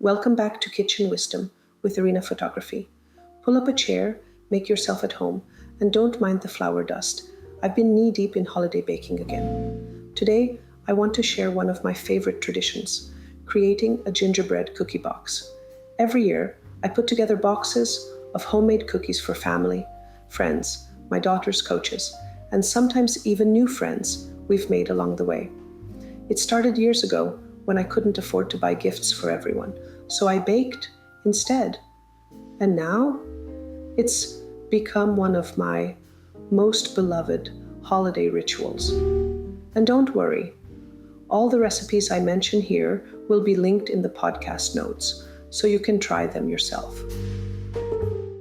Welcome back to Kitchen Wisdom with Arina Photography. Pull up a chair, make yourself at home, and don't mind the flour dust. I've been knee-deep in holiday baking again. Today, I want to share one of my favorite traditions, creating a gingerbread cookie box. Every year, I put together boxes of homemade cookies for family, friends, my daughter's coaches, and sometimes even new friends we've made along the way. It started years ago when I couldn't afford to buy gifts for everyone, so I baked instead. And now it's become one of my most beloved holiday rituals. And don't worry, all the recipes I mention here will be linked in the podcast notes, so you can try them yourself.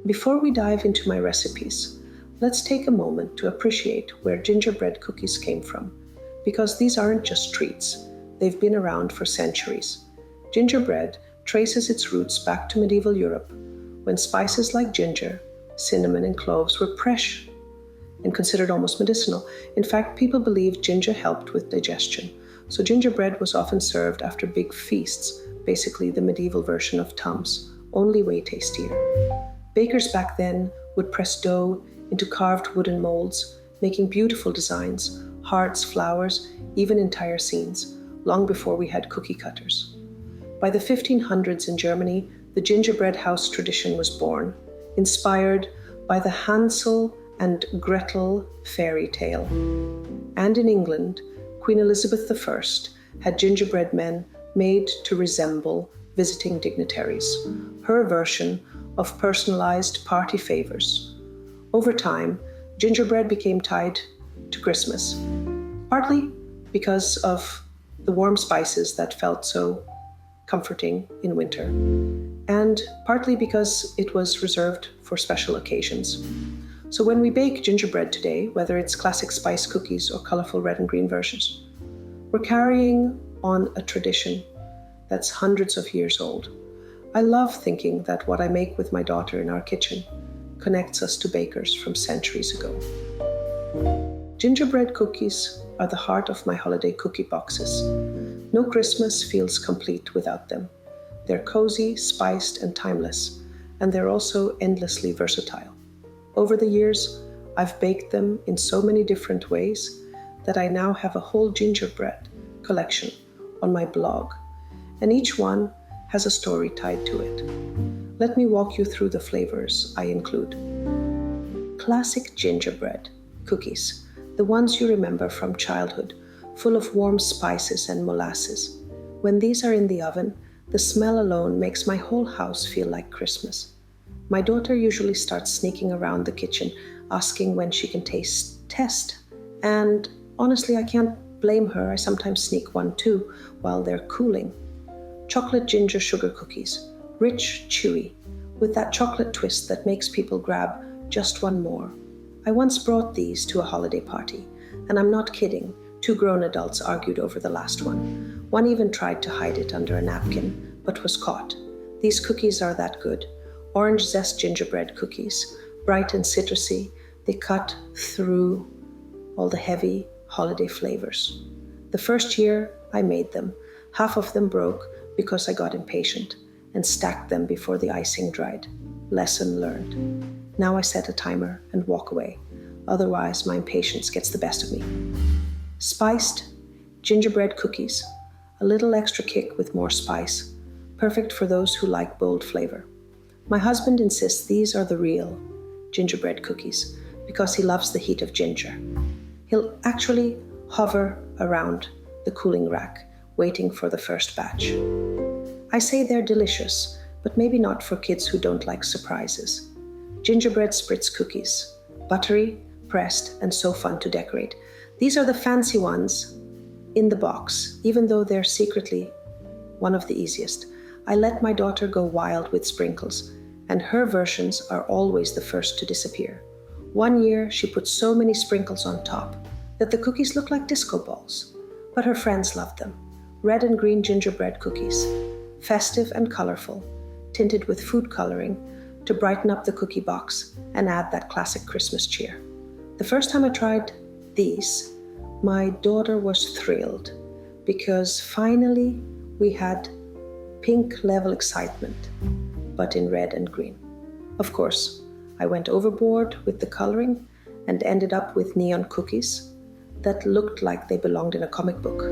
Before we dive into my recipes, let's take a moment to appreciate where gingerbread cookies came from, because these aren't just treats. They've been around for centuries. Gingerbread traces its roots back to medieval Europe, when spices like ginger, cinnamon, and cloves were fresh and considered almost medicinal. In fact, people believed ginger helped with digestion, so gingerbread was often served after big feasts, basically the medieval version of Tums, only way tastier. Bakers back then would press dough into carved wooden molds, making beautiful designs, hearts, flowers, even entire scenes, long before we had cookie cutters. By the 1500s in Germany, the gingerbread house tradition was born, inspired by the Hansel and Gretel fairy tale. And in England, Queen Elizabeth I had gingerbread men made to resemble visiting dignitaries, her version of personalized party favors. Over time, gingerbread became tied to Christmas, partly because of the warm spices that felt so comforting in winter, and partly because it was reserved for special occasions. So when we bake gingerbread today, whether it's classic spice cookies or colorful red and green versions, we're carrying on a tradition that's hundreds of years old. I love thinking that what I make with my daughter in our kitchen connects us to bakers from centuries ago. Gingerbread cookies are the heart of my holiday cookie boxes. No Christmas feels complete without them. They're cozy, spiced, and timeless, and they're also endlessly versatile. Over the years, I've baked them in so many different ways that I now have a whole gingerbread collection on my blog, and each one has a story tied to it. Let me walk you through the flavors I include. Classic gingerbread cookies, the ones you remember from childhood, full of warm spices and molasses. When these are in the oven, the smell alone makes my whole house feel like Christmas. My daughter usually starts sneaking around the kitchen, asking when she can test. And honestly, I can't blame her. I sometimes sneak one too while they're cooling. Chocolate ginger sugar cookies, rich, chewy, with that chocolate twist that makes people grab just one more. I once brought these to a holiday party, and I'm not kidding. 2 grown adults argued over the last one. One even tried to hide it under a napkin, but was caught. These cookies are that good. Orange zest gingerbread cookies, bright and citrusy, they cut through all the heavy holiday flavors. The first year I made them, half of them broke because I got impatient and stacked them before the icing dried. Lesson learned. Now I set a timer and walk away. Otherwise, my impatience gets the best of me. Spiced gingerbread cookies, a little extra kick with more spice, perfect for those who like bold flavor. My husband insists these are the real gingerbread cookies because he loves the heat of ginger. He'll actually hover around the cooling rack, waiting for the first batch. I say they're delicious, but maybe not for kids who don't like surprises. Gingerbread spritz cookies, buttery, pressed, and so fun to decorate. These are the fancy ones in the box, even though they're secretly one of the easiest. I let my daughter go wild with sprinkles, and her versions are always the first to disappear. One year, she put so many sprinkles on top that the cookies look like disco balls, but her friends loved them. Red and green gingerbread cookies, festive and colorful, tinted with food coloring to brighten up the cookie box and add that classic Christmas cheer. The first time I tried these, my daughter was thrilled because finally we had pink level excitement, but in red and green. Of course, I went overboard with the coloring and ended up with neon cookies that looked like they belonged in a comic book.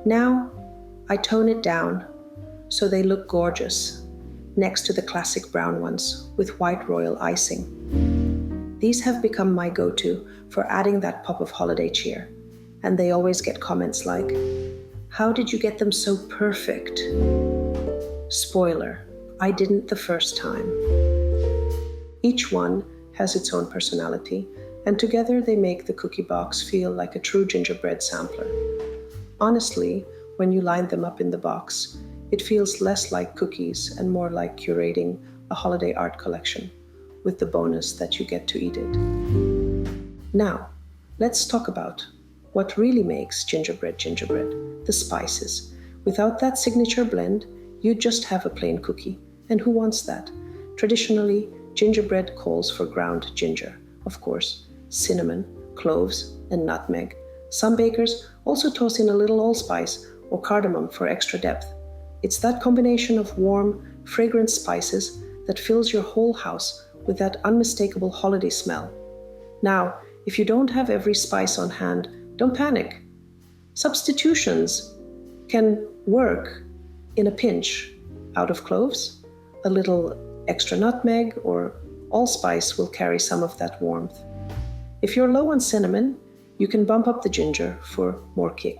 Now, I tone it down so they look gorgeous next to the classic brown ones with white royal icing. These have become my go-to for adding that pop of holiday cheer, and they always get comments like, "How did you get them so perfect?" Spoiler, I didn't the first time. Each one has its own personality, and together they make the cookie box feel like a true gingerbread sampler. Honestly, when you line them up in the box, it feels less like cookies and more like curating a holiday art collection, with the bonus that you get to eat it. Now, let's talk about what really makes gingerbread, the spices. Without that signature blend, you just have a plain cookie. And who wants that? Traditionally, gingerbread calls for ground ginger, of course, cinnamon, cloves, and nutmeg. Some bakers also toss in a little allspice or cardamom for extra depth. It's that combination of warm, fragrant spices that fills your whole house with that unmistakable holiday smell. Now, if you don't have every spice on hand, don't panic. Substitutions can work in a pinch. Out of cloves, a little extra nutmeg or allspice will carry some of that warmth. If you're low on cinnamon, you can bump up the ginger for more kick,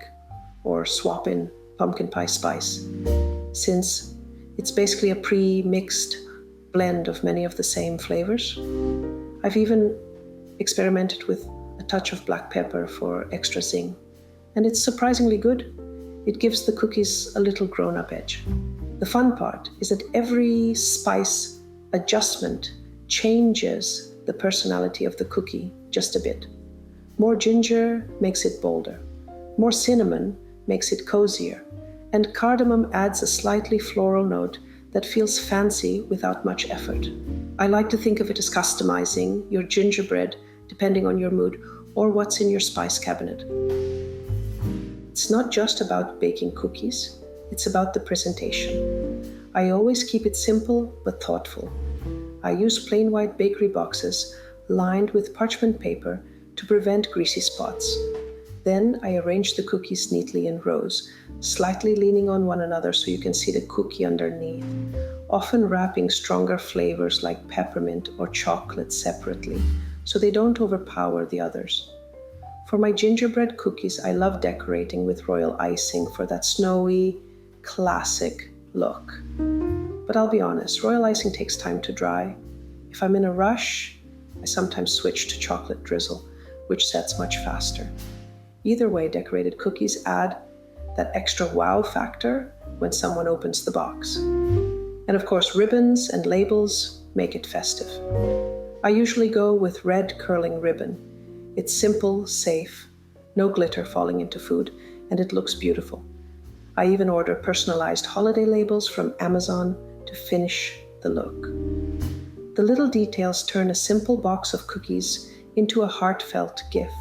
or swap in pumpkin pie spice, since it's basically a pre-mixed blend of many of the same flavors. I've even experimented with a touch of black pepper for extra zing, and it's surprisingly good. It gives the cookies a little grown-up edge. The fun part is that every spice adjustment changes the personality of the cookie just a bit. More ginger makes it bolder. More cinnamon makes it cozier. And cardamom adds a slightly floral note that feels fancy without much effort. I like to think of it as customizing your gingerbread depending on your mood or what's in your spice cabinet. It's not just about baking cookies, it's about the presentation. I always keep it simple but thoughtful. I use plain white bakery boxes lined with parchment paper to prevent greasy spots. Then I arrange the cookies neatly in rows, slightly leaning on one another so you can see the cookie underneath, often wrapping stronger flavors like peppermint or chocolate separately, so they don't overpower the others. For my gingerbread cookies, I love decorating with royal icing for that snowy, classic look. But I'll be honest, royal icing takes time to dry. If I'm in a rush, I sometimes switch to chocolate drizzle, which sets much faster. Either way, decorated cookies add that extra wow factor when someone opens the box. And of course, ribbons and labels make it festive. I usually go with red curling ribbon. It's simple, safe, no glitter falling into food, and it looks beautiful. I even order personalized holiday labels from Amazon to finish the look. The little details turn a simple box of cookies into a heartfelt gift.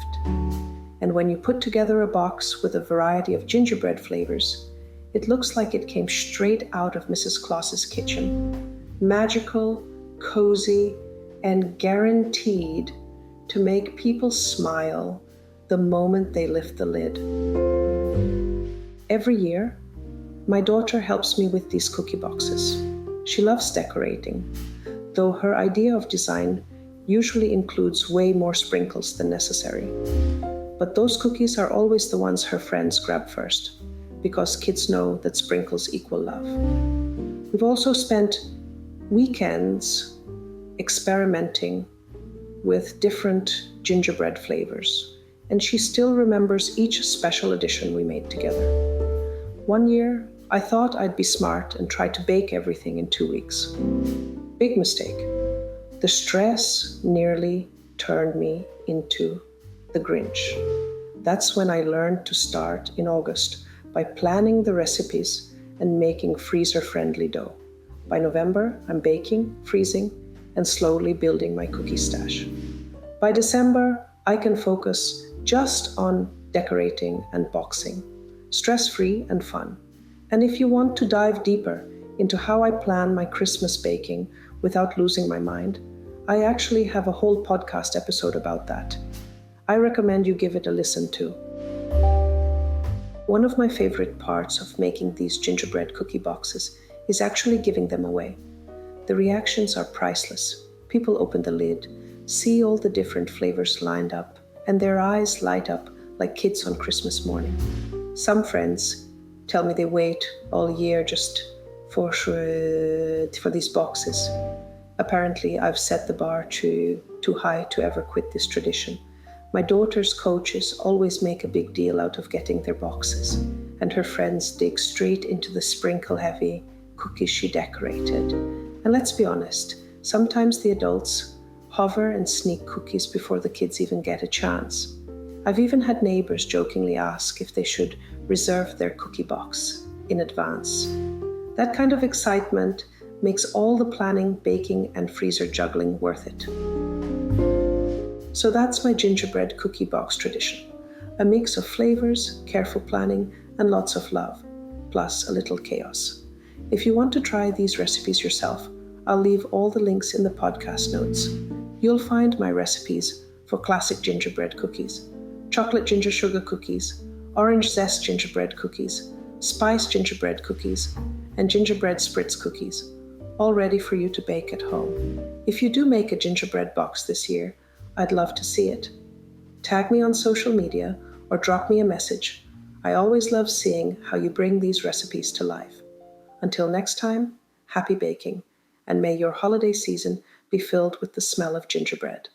And when you put together a box with a variety of gingerbread flavors, it looks like it came straight out of Mrs. Claus's kitchen. Magical, cozy, and guaranteed to make people smile the moment they lift the lid. Every year, my daughter helps me with these cookie boxes. She loves decorating, though her idea of design usually includes way more sprinkles than necessary. But those cookies are always the ones her friends grab first, because kids know that sprinkles equal love. We've also spent weekends experimenting with different gingerbread flavors, and she still remembers each special edition we made together. One year, I thought I'd be smart and try to bake everything in 2 weeks. Big mistake. The stress nearly turned me into the Grinch. That's when I learned to start in August by planning the recipes and making freezer-friendly dough. By November, I'm baking, freezing, and slowly building my cookie stash. By December, I can focus just on decorating and boxing, stress-free and fun. And if you want to dive deeper into how I plan my Christmas baking without losing my mind, I actually have a whole podcast episode about that. I recommend you give it a listen too. One of my favorite parts of making these gingerbread cookie boxes is actually giving them away. The reactions are priceless. People open the lid, see all the different flavors lined up, and their eyes light up like kids on Christmas morning. Some friends tell me they wait all year just for these boxes. Apparently, I've set the bar too high to ever quit this tradition. My daughter's coaches always make a big deal out of getting their boxes, and her friends dig straight into the sprinkle-heavy cookies she decorated. And let's be honest, sometimes the adults hover and sneak cookies before the kids even get a chance. I've even had neighbors jokingly ask if they should reserve their cookie box in advance. That kind of excitement makes all the planning, baking, and freezer juggling worth it. So that's my gingerbread cookie box tradition. A mix of flavors, careful planning, and lots of love, plus a little chaos. If you want to try these recipes yourself, I'll leave all the links in the podcast notes. You'll find my recipes for classic gingerbread cookies, chocolate ginger sugar cookies, orange zest gingerbread cookies, spiced gingerbread cookies, and gingerbread spritz cookies, all ready for you to bake at home. If you do make a gingerbread box this year, I'd love to see it. Tag me on social media or drop me a message. I always love seeing how you bring these recipes to life. Until next time, happy baking, and may your holiday season be filled with the smell of gingerbread.